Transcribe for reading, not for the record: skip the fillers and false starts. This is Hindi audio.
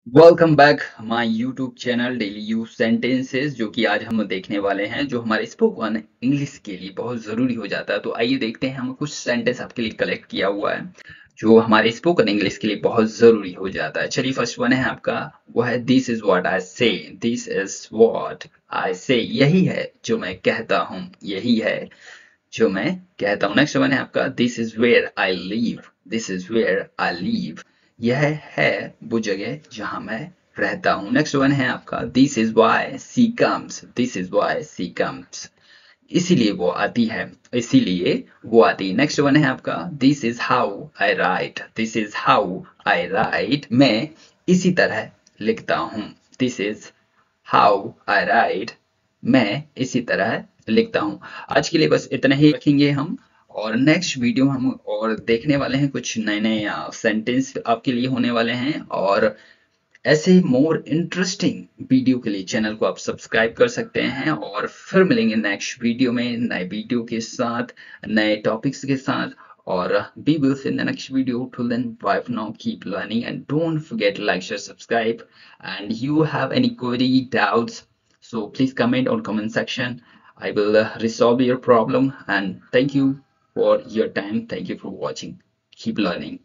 Welcome back my YouTube channel daily use sentences जो कि आज हम देखने वाले हैं जो हमारे स्पोकन इंग्लिश के लिए बहुत ज़रूरी हो जाता है। तो आइए देखते हैं, हम कुछ सेंटेंस आपके लिए कलेक्ट किया हुआ है जो हमारे स्पोकन इंग्लिश के लिए बहुत ज़रूरी हो जाता है। चलिए, फर्स्ट वन है आपका, वो है दिस इज व्हाट आई से। दिस इज व्हाट आई से, यही है जो मैं कहता हूँ, यही है जो मैं कहता हूँ। नेक्स्ट वन है आपका, this is where I live. This is where I live, यह है वो जगह जहां मैं रहता हूँ। नेक्स्ट वन है आपका, this is why she comes. This is why she comes, इसीलिए वो आती है, इसीलिए वो आती है। नेक्स्ट वन है आपका, this is how I right. This is how I right, मैं इसी तरह लिखता हूँ। This is how I right, मैं इसी तरह लिखता हूँ। आज के लिए बस इतना ही रखेंगे हम, और नेक्स्ट वीडियो हम और देखने वाले हैं, कुछ नए नए सेंटेंस आपके लिए होने वाले हैं। और ऐसे मोर इंटरेस्टिंग वीडियो के लिए चैनल को आप सब्सक्राइब कर सकते हैं। और फिर मिलेंगे नेक्स्ट वीडियो में नए वीडियो के साथ, नए टॉपिक्स के साथ। और we will see in the next video. Till then, bye for now. Keep learning and don't forget to like, share, subscribe. And you have any query, doubts, so please comment on comment section. I will resolve your problem. And thank you for your time. Thank you for watching. Keep learning.